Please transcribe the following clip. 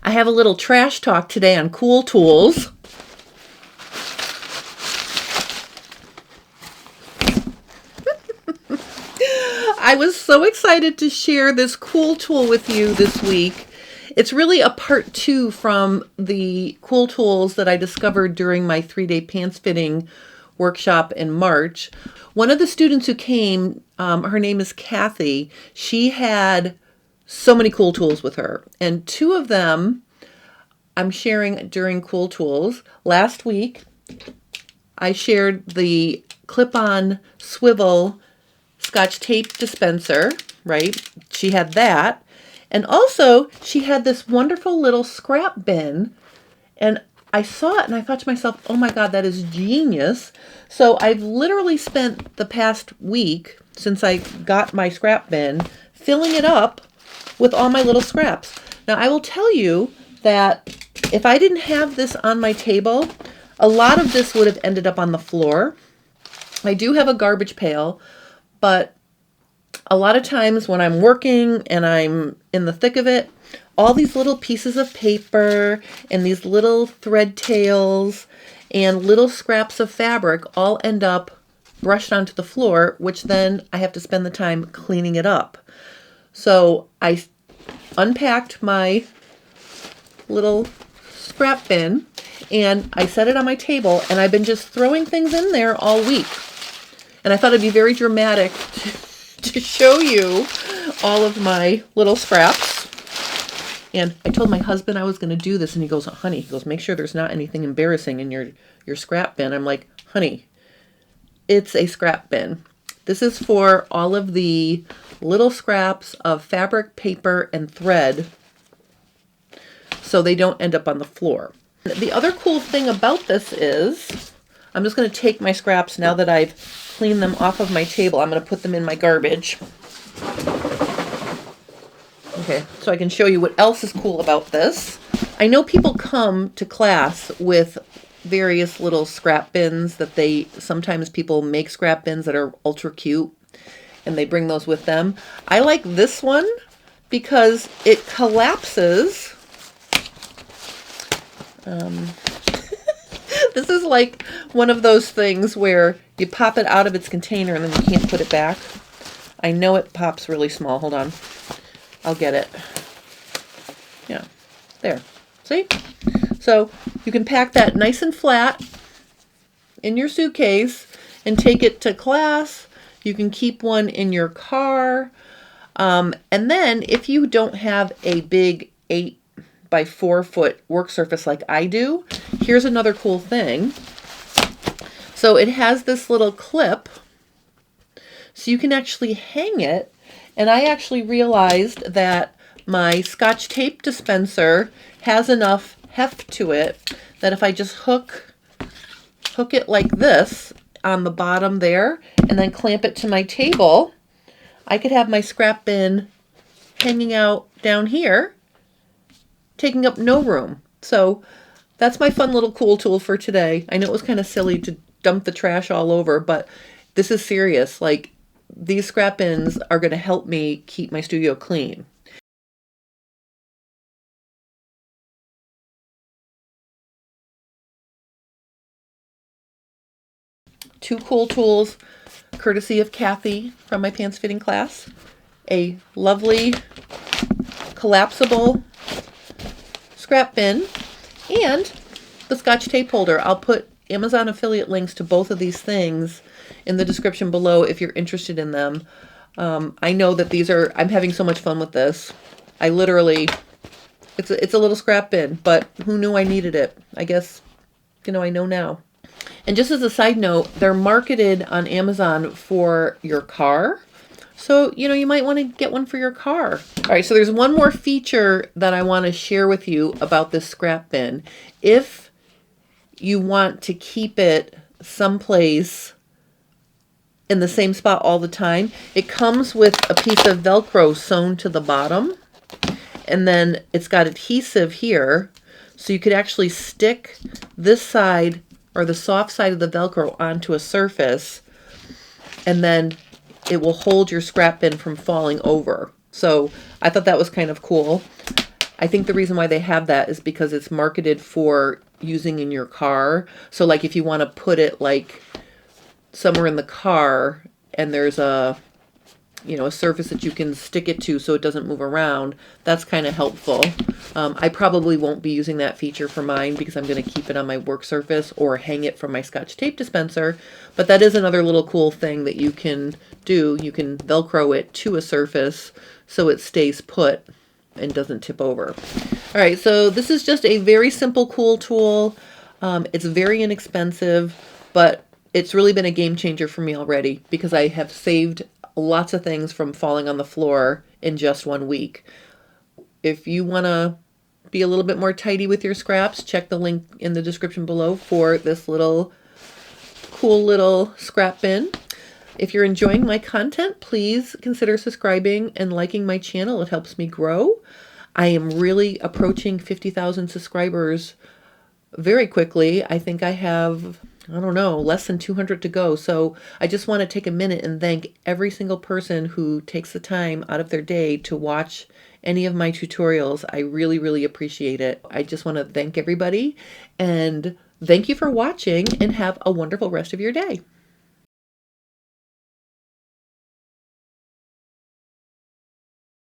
I have a little trash talk today on cool tools. I was so excited to share this cool tool with you this week. It's really a part 2 from the cool tools that I discovered during my 3-day pants fitting workshop in March. One of the students who came, her name is Kathy. She had so many cool tools with her, and 2 of them I'm sharing during cool tools. Last week, I shared the clip-on swivel Scotch tape dispenser, right? She had that. And also, she had this wonderful little scrap bin. And I saw it and I thought to myself, oh my God, that is genius. So I've literally spent the past week, since I got my scrap bin, filling it up with all my little scraps. Now, I will tell you that if I didn't have this on my table, a lot of this would have ended up on the floor. I do have a garbage pail, but a lot of times when I'm working and I'm in the thick of it, all these little pieces of paper and these little thread tails and little scraps of fabric all end up brushed onto the floor, which then I have to spend the time cleaning it up. So I unpacked my little scrap bin and I set it on my table, and I've been just throwing things in there all week. And I thought it'd be very dramatic to show you all of my little scraps. And I told my husband I was going to do this, and he goes, honey, make sure there's not anything embarrassing in your scrap bin. I'm like, honey, it's a scrap bin. This is for all of the little scraps of fabric, paper, and thread, so they don't end up on the floor. The other cool thing about this is, I'm just going to take my scraps now that I've cleaned them off of my table. I'm going to put them in my garbage. Okay, so I can show you what else is cool about this. I know people come to class with various little scrap bins that sometimes people make scrap bins that are ultra cute, and they bring those with them. I like this one because it collapses. This is like one of those things where you pop it out of its container and then you can't put it back. I know it pops really small. Hold on. I'll get it. Yeah, there. See? So you can pack that nice and flat in your suitcase and take it to class. You can keep one in your car. And then if you don't have a big 8 by 4 foot work surface like I do, here's another cool thing. So it has this little clip, so you can actually hang it. And I actually realized that my Scotch tape dispenser has enough heft to it that if I just hook it like this on the bottom there and then clamp it to my table, I could have my scrap bin hanging out down here, taking up no room. So that's my fun little cool tool for today. I know it was kind of silly to dump the trash all over, but this is serious. Like, these scrap bins are going to help me keep my studio clean. Two cool tools, courtesy of Kathy from my pants fitting class. A lovely collapsible scrap bin and the Scotch tape holder. I'll put Amazon affiliate links to both of these things in the description below if you're interested in them. I know that I'm having so much fun with this. I literally, it's a little scrap bin, but who knew I needed it? I guess, I know now. And just as a side note, they're marketed on Amazon for your car. So, you might want to get one for your car. All right, so there's one more feature that I want to share with you about this scrap bin. If you want to keep it someplace in the same spot all the time, it comes with a piece of Velcro sewn to the bottom. And then it's got adhesive here. So you could actually stick this side or the soft side of the Velcro onto a surface, and then it will hold your scrap bin from falling over. So I thought that was kind of cool. I think the reason why they have that is because it's marketed for using in your car. So like if you want to put it like somewhere in the car and there's a surface that you can stick it to so it doesn't move around, that's kind of helpful. I probably won't be using that feature for mine because I'm going to keep it on my work surface or hang it from my Scotch tape dispenser. But that is another little cool thing that you can do. You can Velcro it to a surface so it stays put and doesn't tip over. All right, so this is just a very simple, cool tool. It's very inexpensive, but it's really been a game changer for me already because I have saved lots of things from falling on the floor in just 1 week. If you want to be a little bit more tidy with your scraps, check the link in the description below for this little cool little scrap bin. If you're enjoying my content, please consider subscribing and liking my channel. It helps me grow. I am really approaching 50,000 subscribers very quickly. I think I have, I don't know, less than 200 to go. So I just want to take a minute and thank every single person who takes the time out of their day to watch any of my tutorials. I really, really appreciate it. I just want to thank everybody and thank you for watching and have a wonderful rest of your day.